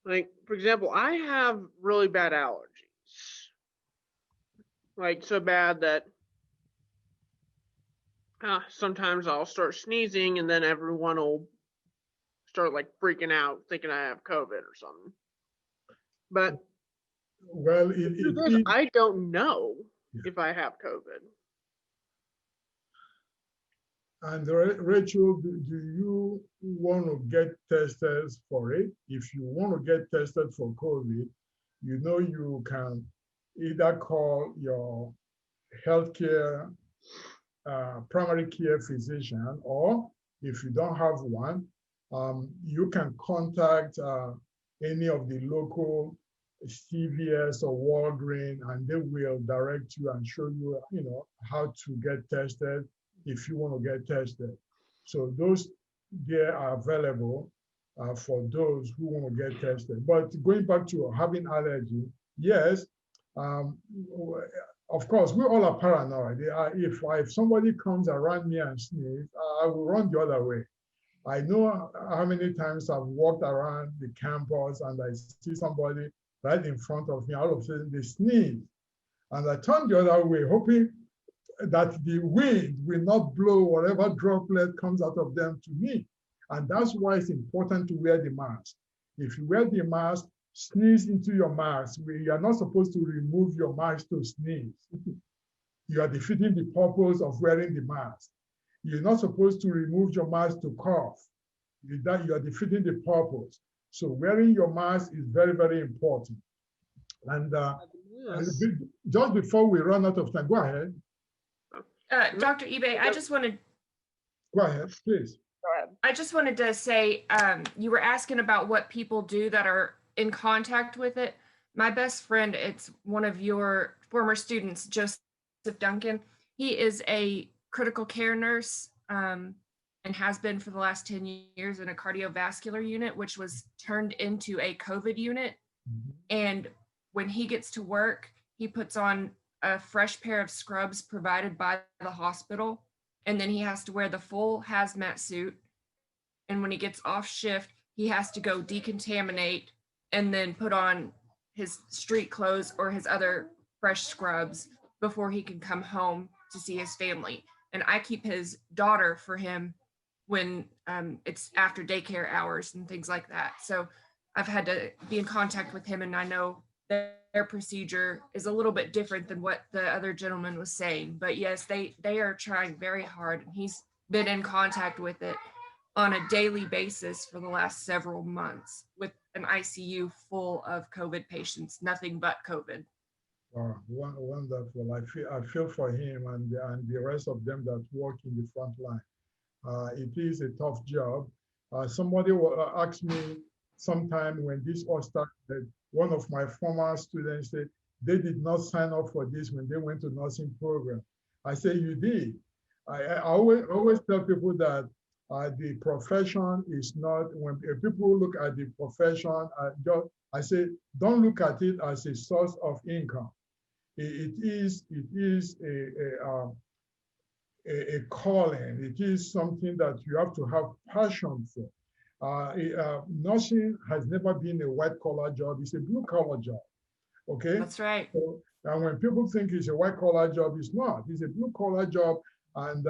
Like, for example, I have really bad allergies. Like, so bad that sometimes I'll start sneezing and then everyone will start like freaking out thinking I have COVID or something. But well, I don't know if I have COVID. And Rachel, do you want to get tested for it? If you want to get tested for COVID, you know you can either call your healthcare primary care physician, or if you don't have one, you can contact any of the local CVS or Walgreens, and they will direct you and show you, how to get tested if you want to get tested. So those there are available for those who want to get tested. But going back to having allergy, yes, of course, we all are paranoid. If somebody comes around me and sneezes, I will run the other way. I know how many times I've walked around the campus and I see somebody right in front of me. All of a sudden they sneeze. And I turned the other way, hoping that the wind will not blow whatever droplet comes out of them to me. And that's why it's important to wear the mask. If you wear the mask, sneeze into your mask. You are not supposed to remove your mask to sneeze. You are defeating the purpose of wearing the mask. You're not supposed to remove your mask to cough. You are defeating the purpose. So wearing your mask is very, very important. And just before we run out of time, go ahead. Dr. Ibe, I just wanted. Go ahead, please. I just wanted to say, you were asking about what people do that are in contact with it. My best friend, it's one of your former students, Joseph Duncan. He is a critical care nurse and has been for the last 10 years in a cardiovascular unit, which was turned into a COVID unit. And when he gets to work, he puts on a fresh pair of scrubs provided by the hospital. And then he has to wear the full hazmat suit. And when he gets off shift, he has to go decontaminate and then put on his street clothes or his other fresh scrubs before he can come home to see his family. And I keep his daughter for him when it's after daycare hours and things like that. So I've had to be in contact with him, and I know that their procedure is a little bit different than what the other gentleman was saying. But yes, they are trying very hard, and he's been in contact with it on a daily basis for the last several months with an ICU full of COVID patients, nothing but COVID. Wow, wonderful. I feel for him and the rest of them that work in the front line. It is a tough job. Somebody asked me sometime when this all started, one of my former students said they did not sign up for this when they went to nursing program. I say, you did. I always tell people that the profession is not, when people look at the profession, I say, don't look at it as a source of income. It is a calling. It is something that you have to have passion for. Nursing has never been a white collar job. It's a blue collar job. Okay. That's right. So, and when people think it's a white collar job, it's not. It's a blue collar job, and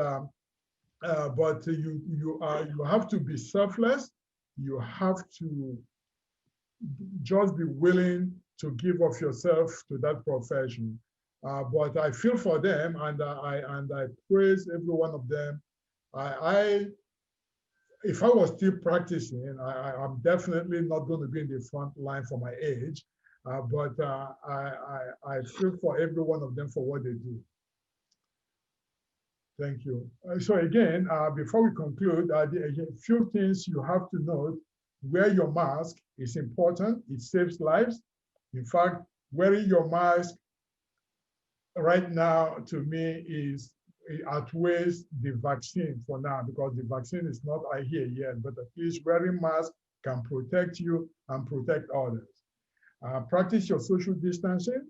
but you have to be selfless. You have to just be willing to give of yourself to that profession. But I feel for them, and I praise every one of them. If I was still practicing, I'm definitely not going to be in the front line for my age. But I feel for every one of them for what they do. Thank you. So again, before we conclude, a few things you have to note. Wear your mask is important. It saves lives. In fact, wearing your mask right now, to me, it outweighs the vaccine for now, because the vaccine is not here yet, but at least wearing mask can protect you and protect others. Practice your social distancing.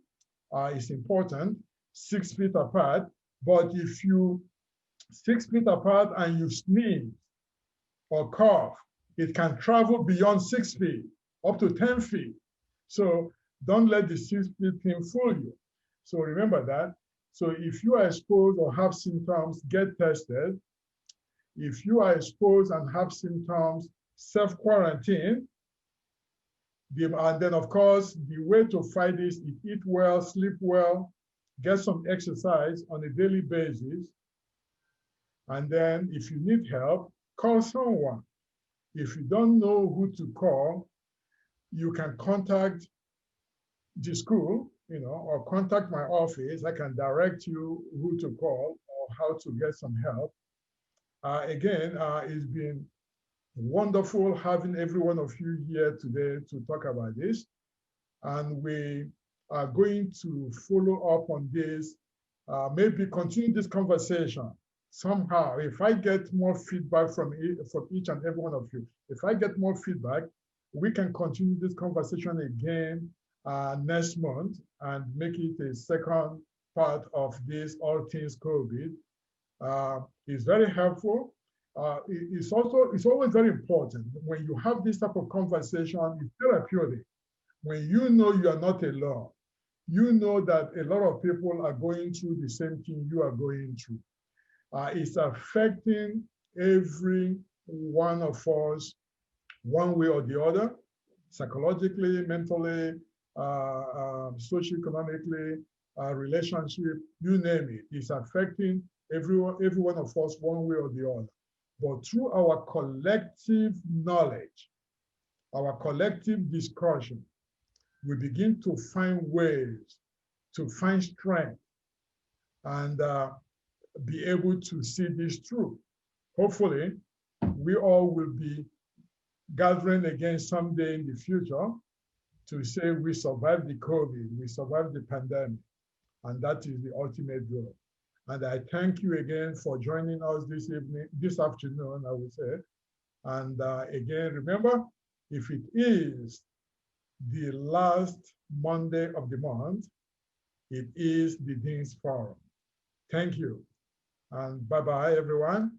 It's important, 6 feet apart. But if you 6 feet apart and you sneeze or cough, it can travel beyond 6 feet, up to 10 feet. So don't let the 6 feet thing fool you. So remember that. So if you are exposed or have symptoms, get tested. If you are exposed and have symptoms, self-quarantine. And then, of course, the way to fight this is eat well, sleep well, get some exercise on a daily basis. And then if you need help, call someone. If you don't know who to call, you can contact the school, or contact my office. I can direct you who to call or how to get some help. Again, it's been wonderful having every one of you here today to talk about this. And we are going to follow up on this, maybe continue this conversation somehow. If I get more feedback from each and every one of you, if I get more feedback, we can continue this conversation again next month and make it a second part of this All Things COVID. It's very helpful. It's always very important when you have this type of conversation. It's therapeutic. when you know you are not alone, you know that a lot of people are going through the same thing you are going through. It's affecting every one of us one way or the other, psychologically, mentally, socioeconomically, relationship, you name it. It's affecting every one of us one way or the other. But through our collective knowledge, our collective discussion, we begin to find ways to find strength and be able to see this through. Hopefully, we all will be gathering again someday in the future to say we survived the COVID, we survived the pandemic, and that is the ultimate goal. And I thank you again for joining us this afternoon, I would say. And again, remember, if it is the last Monday of the month, it is the Dean's Forum. Thank you. And bye-bye, everyone.